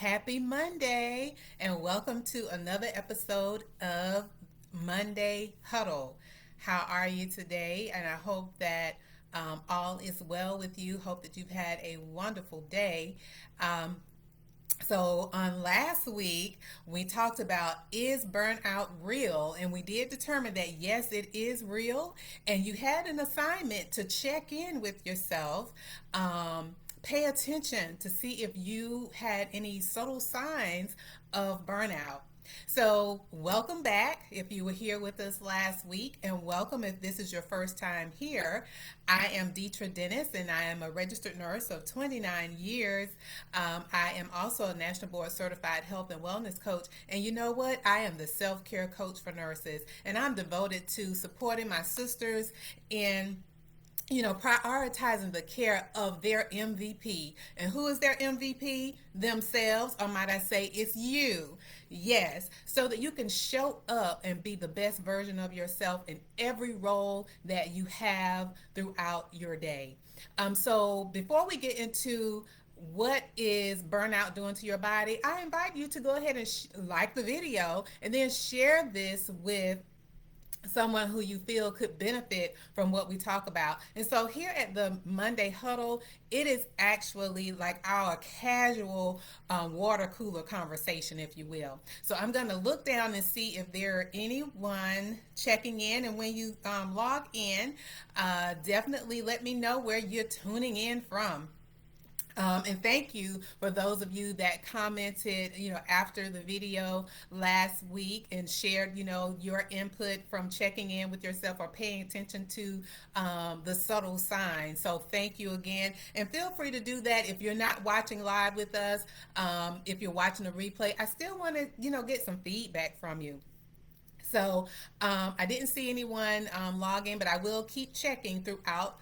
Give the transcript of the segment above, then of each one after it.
Happy Monday, and welcome to another episode of Monday Huddle. How are you today? And I hope that all is well with you. Hope that you've had a wonderful day. Um, so, on last week, we talked about is burnout real? And we did determine that yes, it is real. And you had an assignment to check in with yourself. Pay attention to see if you had any subtle signs of burnout. So, welcome back if you were here with us last week, and welcome if this is your first time here. I am Deetra Dennis, and I am a registered nurse of 29 years. I am also a National Board Certified Health and Wellness Coach, and you know what? I am the self care coach for nurses, and I'm devoted to supporting my sisters in prioritizing the care of their MVP. And who is their MVP? Themselves, or might I say, it's you. Yes, so that you can show up and be the best version of yourself in every role that you have throughout your day. So before we get into what is burnout doing to your body, I invite you to go ahead and like the video and then share this with someone who you feel could benefit from what we talk about. And so here at the Monday Huddle, it is actually like our casual water cooler conversation, if you will. So I'm going to look down and see if there are anyone checking in. And when you log in, definitely let me know where you're tuning in from. And thank you for those of you that commented, after the video last week and shared, your input from checking in with yourself or paying attention to the subtle signs. So thank you again. And feel free to do that if you're not watching live with us. If you're watching a replay, I still want to, get some feedback from you. So I didn't see anyone log in, but I will keep checking throughout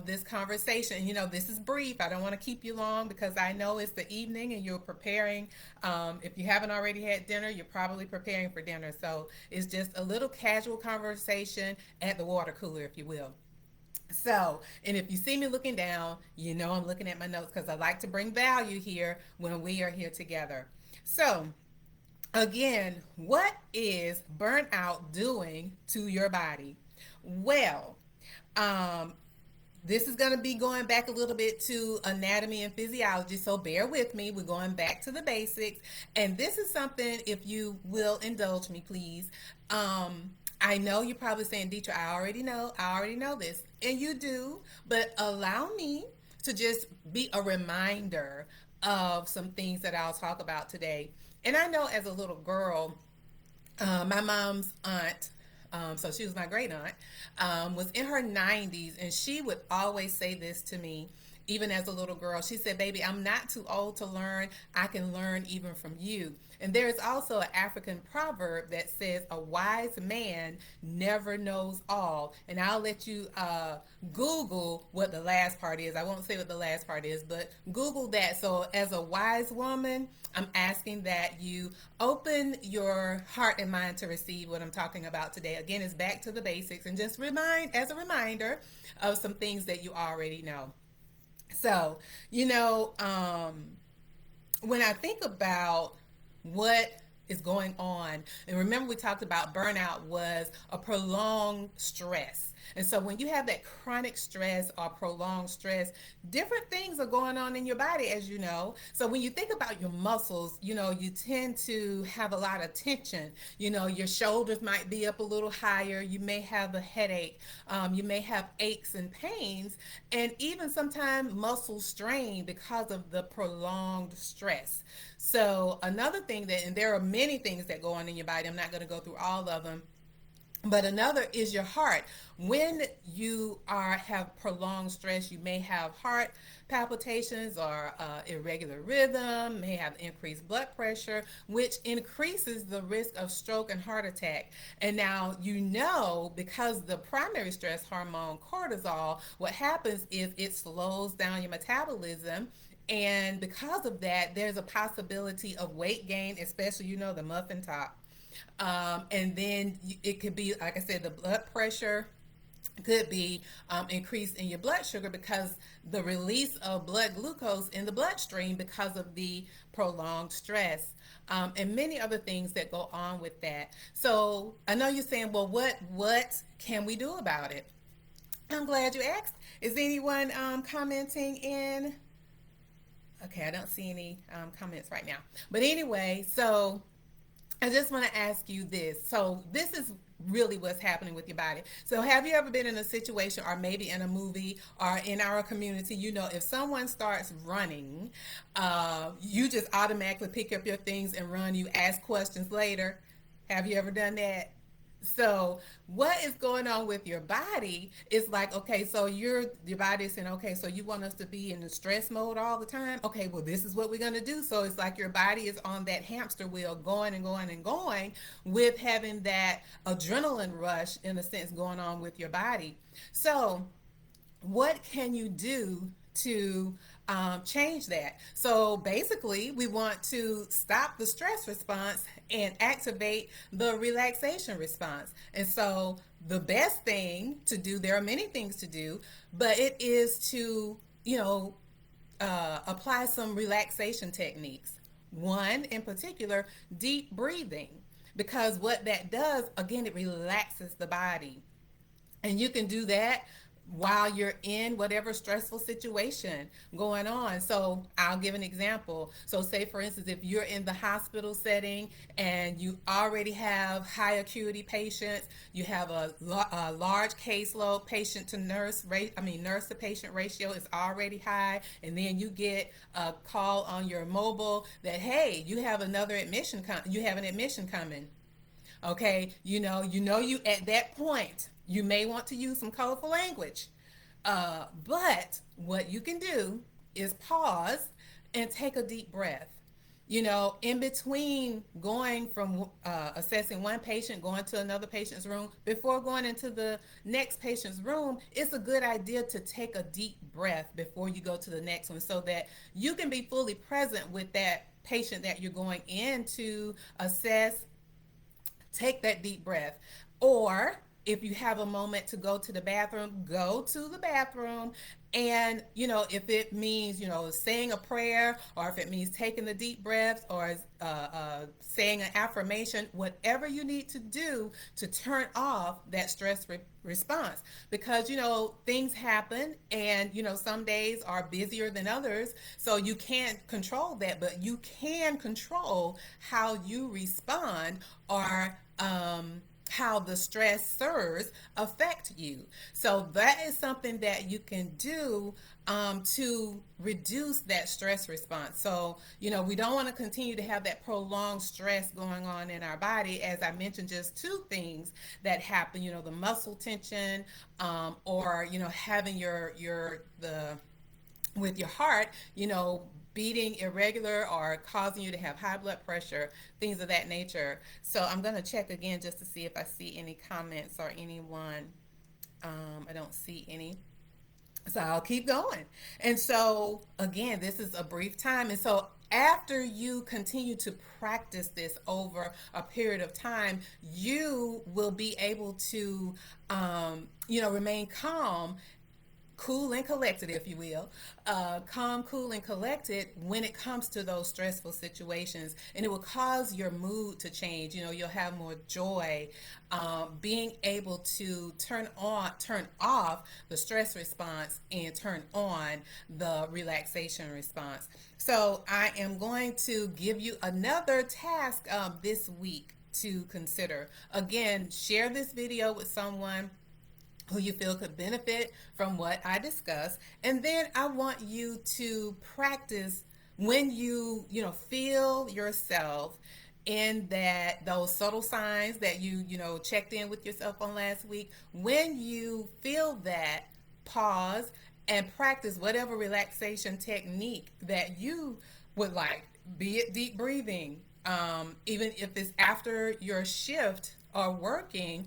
this conversation. This is brief. I don't want to keep you long because I know it's the evening and you're preparing. If you haven't already had dinner, you're probably preparing for dinner. So it's just a little casual conversation at the water cooler, if you will. So, and if you see me looking down, I'm looking at my notes because I like to bring value here when we are here together. So, again, what is burnout doing to your body? Well, this is going to be going back a little bit to anatomy and physiology, so bear with me. We're going back to the basics, and this is something, if you will indulge me, please. I know you're probably saying, Deetra, I already know this, and you do, but allow me to just be a reminder of some things that I'll talk about today. And I know as a little girl, my mom's aunt, so she was my great aunt, was in her 90s, and she would always say this to me, even as a little girl. She said, baby, I'm not too old to learn. I can learn even from you. And there is also an African proverb that says, a wise man never knows all. And I'll let you Google what the last part is. I won't say what the last part is, but Google that. So as a wise woman, I'm asking that you open your heart and mind to receive what I'm talking about today. Again, it's back to the basics and just as a reminder of some things that you already know. So, when I think about what is going on, and remember we talked about burnout was a prolonged stress. And so when you have that chronic stress or prolonged stress, different things are going on in your body, as you know. So when you think about your muscles, you tend to have a lot of tension. Your shoulders might be up a little higher. You may have a headache. You may have aches and pains, and even sometimes muscle strain because of the prolonged stress. So another thing and there are many things that go on in your body. I'm not going to go through all of them. But another is your heart. When you have prolonged stress, you may have heart palpitations or irregular rhythm, may have increased blood pressure, which increases the risk of stroke and heart attack. And now because the primary stress hormone, cortisol, what happens is it slows down your metabolism. And because of that, there's a possibility of weight gain, especially, the muffin top. And then it could be, like I said, the blood pressure could be increased in your blood sugar because the release of blood glucose in the bloodstream because of the prolonged stress, and many other things that go on with that. So I know you're saying, well, what can we do about it? I'm glad you asked. Is anyone commenting in? Okay, I don't see any comments right now. But anyway, so I just want to ask you this. So this is really what's happening with your body. So have you ever been in a situation, or maybe in a movie or in our community, if someone starts running, you just automatically pick up your things and run. You ask questions later. Have you ever done that? So what is going on with your body is like, okay, so your body is saying, okay, so you want us to be in the stress mode all the time? Okay, well, this is what we're going to do. So it's like your body is on that hamster wheel going and going and going, with having that adrenaline rush, in a sense, going on with your body. So what can you do to change that? So basically, we want to stop the stress response and activate the relaxation response. And so the best thing to do, there are many things to do, but it is to, apply some relaxation techniques. One in particular, deep breathing, because what that does, again, it relaxes the body. And you can do that while you're in whatever stressful situation going on. So I'll give an example. So say, for instance, if you're in the hospital setting and you already have high acuity patients, you have a large caseload, patient to nurse, nurse to patient ratio is already high, and then you get a call on your mobile that, hey, you have another admission, you have an admission coming. Okay, you at that point, you may want to use some colorful language. But what you can do is pause and take a deep breath. In between going from assessing one patient, going to another patient's room, before going into the next patient's room, it's a good idea to take a deep breath before you go to the next one, so that you can be fully present with that patient that you're going in to assess. Take that deep breath. Or if you have a moment to go to the bathroom, go to the bathroom. And, if it means, saying a prayer, or if it means taking the deep breaths, or saying an affirmation, whatever you need to do to turn off that stress response. Because, things happen, and, some days are busier than others. So you can't control that, but you can control how you respond, or how the stressors affect you. So that is something that you can do to reduce that stress response. So, we don't want to continue to have that prolonged stress going on in our body. As I mentioned, just two things that happen, the muscle tension, or, having with your heart, beating irregular, or causing you to have high blood pressure, things of that nature. So I'm going to check again just to see if I see any comments or anyone. I don't see any. So I'll keep going. And so again, this is a brief time. And so after you continue to practice this over a period of time, you will be able to, remain calm, cool and collected, if you will, calm, cool, and collected when it comes to those stressful situations. And it will cause your mood to change. You'll have more joy, being able to turn off the stress response and turn on the relaxation response. So I am going to give you another task this week to consider. Again, share this video with someone who you feel could benefit from what I discussed. And then I want you to practice when you feel yourself in those subtle signs that you checked in with yourself on last week. When you feel that, pause and practice whatever relaxation technique that you would like, be it deep breathing, even if it's after your shift or working.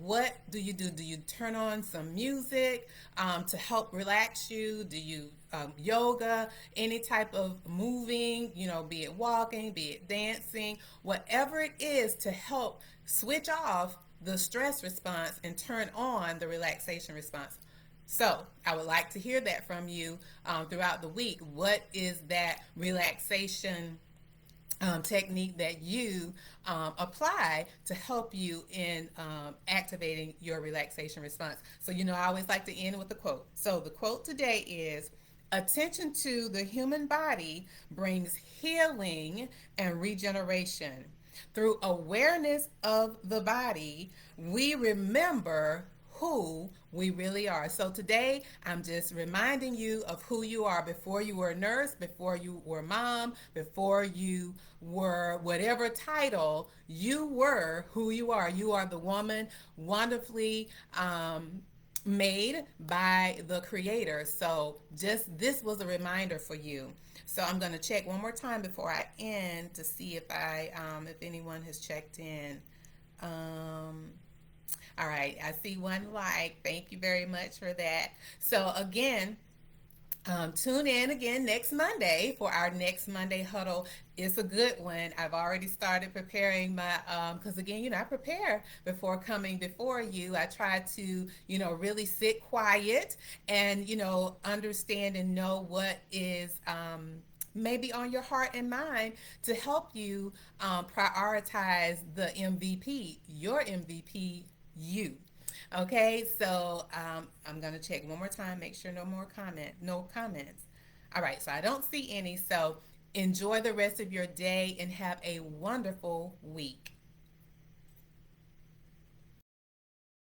What do you do? Do you turn on some music to help relax you? Do you yoga, any type of moving, be it walking, be it dancing, whatever it is to help switch off the stress response and turn on the relaxation response. So I would like to hear that from you throughout the week. What is that relaxation technique that you apply to help you in activating your relaxation response? So, I always like to end with a quote. So the quote today is, attention to the human body brings healing and regeneration. Through awareness of the body, we remember who we really are. So today, I'm just reminding you of who you are before you were a nurse, before you were mom, before you were whatever title, you were who you are. You are the woman wonderfully made by the creator. So just this was a reminder for you. So I'm going to check one more time before I end to see if anyone has checked in. All right, I see one like. Thank you very much for that. So again, tune in again next Monday for our next Monday huddle. It's a good one. I've already started preparing my, because again, I prepare before coming before you. I try to, really sit quiet and, understand and know what is maybe on your heart and mind to help you prioritize the MVP, your MVP, you. Okay, so I'm gonna check one more time, make sure no comments. All right, so I don't see any. So enjoy the rest of your day and have a wonderful week.